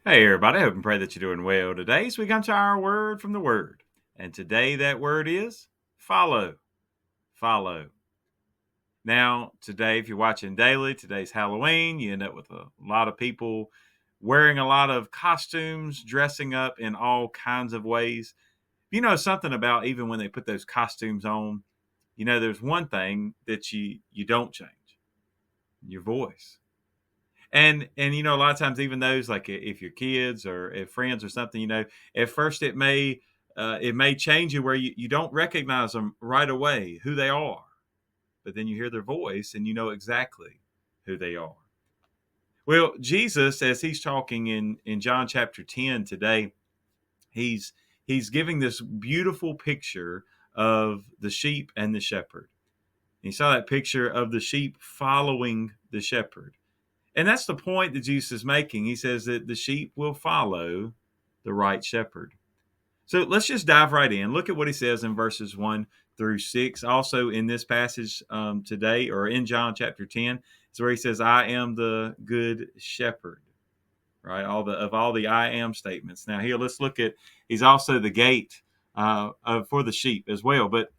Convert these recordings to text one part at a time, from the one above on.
Hey everybody, I hope and pray that you're doing well today. So we come to our word from the word. And today that word is follow. Follow. Now, today, if you're watching daily, today's Halloween. You end up with a lot of people wearing a lot of costumes, dressing up in all kinds of ways. You know something about even when they put those costumes on, there's one thing that you don't change. Your voice. And a lot of times even those, like if your kids or if friends or something, at first it may change you where you don't recognize them right away who they are, but then you hear their voice and you know exactly who they are. Well, Jesus, as he's talking in John chapter 10 today, he's he's giving this beautiful picture of the sheep and the shepherd. You saw that picture of the sheep following the shepherd. And that's the point that Jesus is making. He says that the sheep will follow the right shepherd. So let's just dive right in. Look at what he says in verses 1 through 6. Also, in this passage today, or in John chapter 10, is where he says, I am the good shepherd, right? All the I am statements. Now, here, let's look at, he's also the gate for the sheep as well. But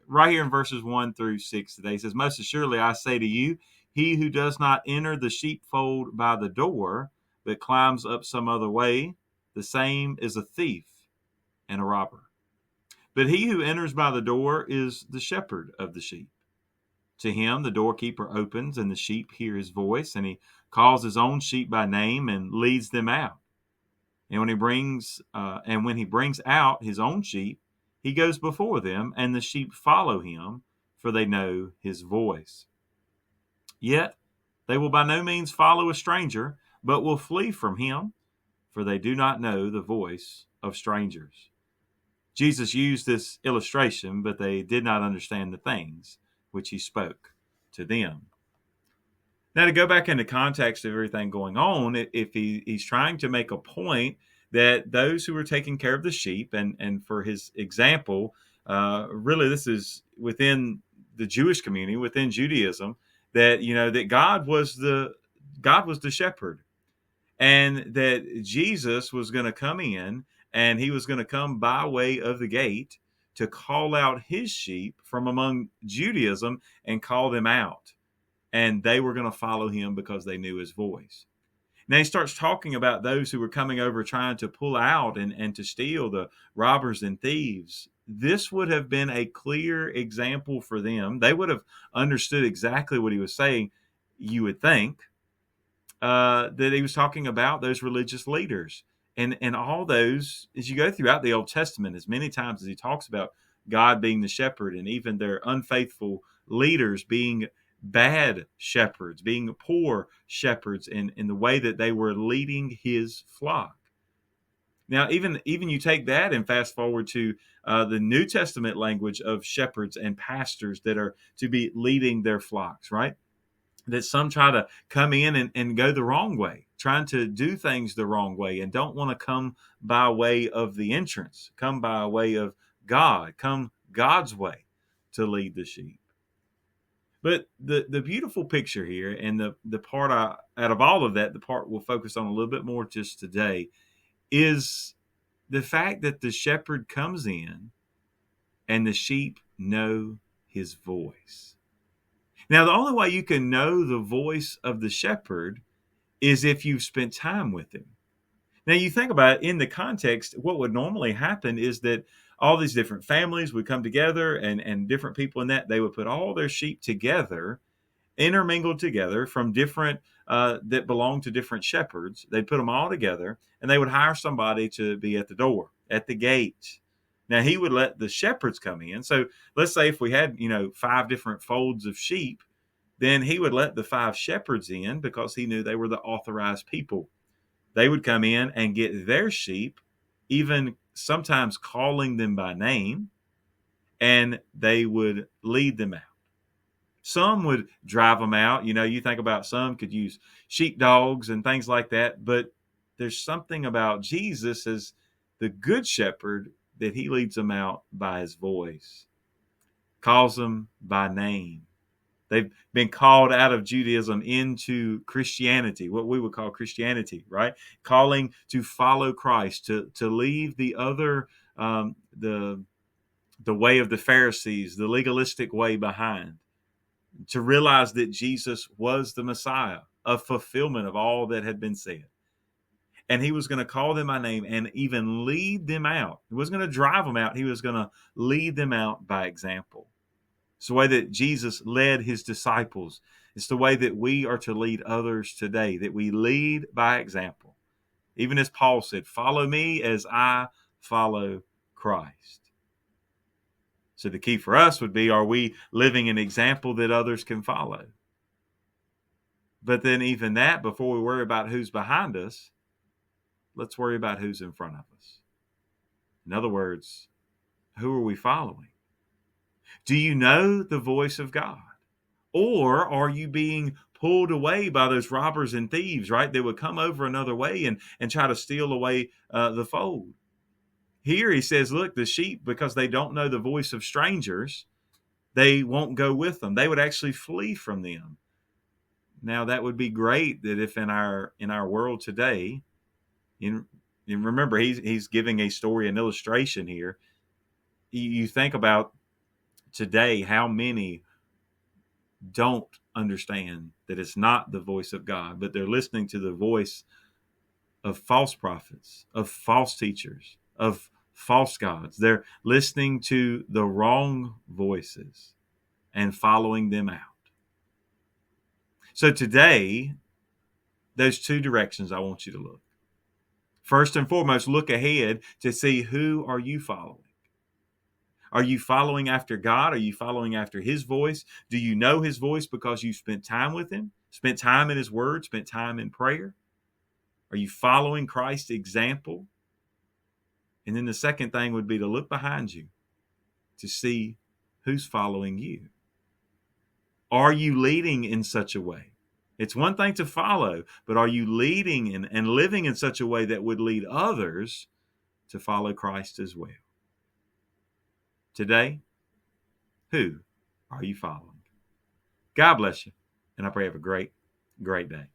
right here in verses 1 through 6 today, he says, Most assuredly I say to you, he who does not enter the sheepfold by the door, but climbs up some other way, the same is a thief and a robber. But he who enters by the door is the shepherd of the sheep. To him the doorkeeper opens, and the sheep hear his voice, and he calls his own sheep by name and leads them out. And when he brings out his own sheep, he goes before them, and the sheep follow him, for they know his voice. Yet they will by no means follow a stranger, but will flee from him, for they do not know the voice of strangers. Jesus used this illustration, but they did not understand the things which he spoke to them. Now, to go back into context of everything going on, if he's trying to make a point that those who are taking care of the sheep, and for his example, really this is within the Jewish community, within Judaism, that God was the shepherd, and that Jesus was going to come in, and he was going to come by way of the gate to call out his sheep from among Judaism and call them out, and they were going to follow him because they knew his voice. Now he starts talking about those who were coming over trying to pull out and to steal, the robbers and thieves. This would have been a clear example for them. They would have understood exactly what he was saying, you would think, that he was talking about those religious leaders. And all those, as you go throughout the Old Testament, as many times as he talks about God being the shepherd, and even their unfaithful leaders being bad shepherds, being poor shepherds in the way that they were leading his flock. Now, even you take that and fast forward to the New Testament language of shepherds and pastors that are to be leading their flocks, right? That some try to come in and go the wrong way, trying to do things the wrong way, and don't want to come by way of the entrance, come by way of God, come God's way to lead the sheep. But the beautiful picture here, and the part out of all of that, the part we'll focus on a little bit more just today, is the fact that the shepherd comes in and the sheep know his voice. Now, the only way you can know the voice of the shepherd is if you've spent time with him. Now, you think about it in the context, what would normally happen is that all these different families would come together, and different people in that, they would put all their sheep together, intermingled together from different, that belonged to different shepherds. They'd put them all together, and they would hire somebody to be at the door, at the gate. Now, he would let the shepherds come in. So let's say if we had, 5 different folds of sheep, then he would let the 5 shepherds in because he knew they were the authorized people. They would come in and get their sheep, even sometimes calling them by name, and they would lead them out. Some would drive them out. You think about some could use sheepdogs and things like that, but there's something about Jesus as the good shepherd that he leads them out by his voice, calls them by name. They've been called out of Judaism into Christianity, what we would call Christianity, right? Calling to follow Christ, to leave the other, the way of the Pharisees, the legalistic way behind, to realize that Jesus was the Messiah, a fulfillment of all that had been said. And he was going to call them by name and even lead them out. He wasn't going to drive them out. He was going to lead them out by example. It's the way that Jesus led his disciples. It's the way that we are to lead others today, that we lead by example. Even as Paul said, follow me as I follow Christ. So the key for us would be, are we living an example that others can follow? But then even that, before we worry about who's behind us, let's worry about who's in front of us. In other words, who are we following? Do you know the voice of God? Or are you being pulled away by those robbers and thieves, right? They would come over another way and try to steal away the fold. Here he says, look, the sheep, because they don't know the voice of strangers, they won't go with them. They would actually flee from them. Now, that would be great that if in our world today, you remember he's giving a story, an illustration here. You think about today how many don't understand that it's not the voice of God, but they're listening to the voice of false prophets, of false teachers, of false gods. They're listening to the wrong voices and following them out. So today, there's two directions I want you to look. First and foremost, look ahead to see, who are you following? Are you following after God? Are you following after his voice? Do you know his voice because you spent time with him, spent time in his word, spent time in prayer? Are you following Christ's example? And then the second thing would be to look behind you to see who's following you. Are you leading in such a way? It's one thing to follow, but are you leading and living in such a way that would lead others to follow Christ as well? Today, who are you following? God bless you, and I pray you have a great, great day.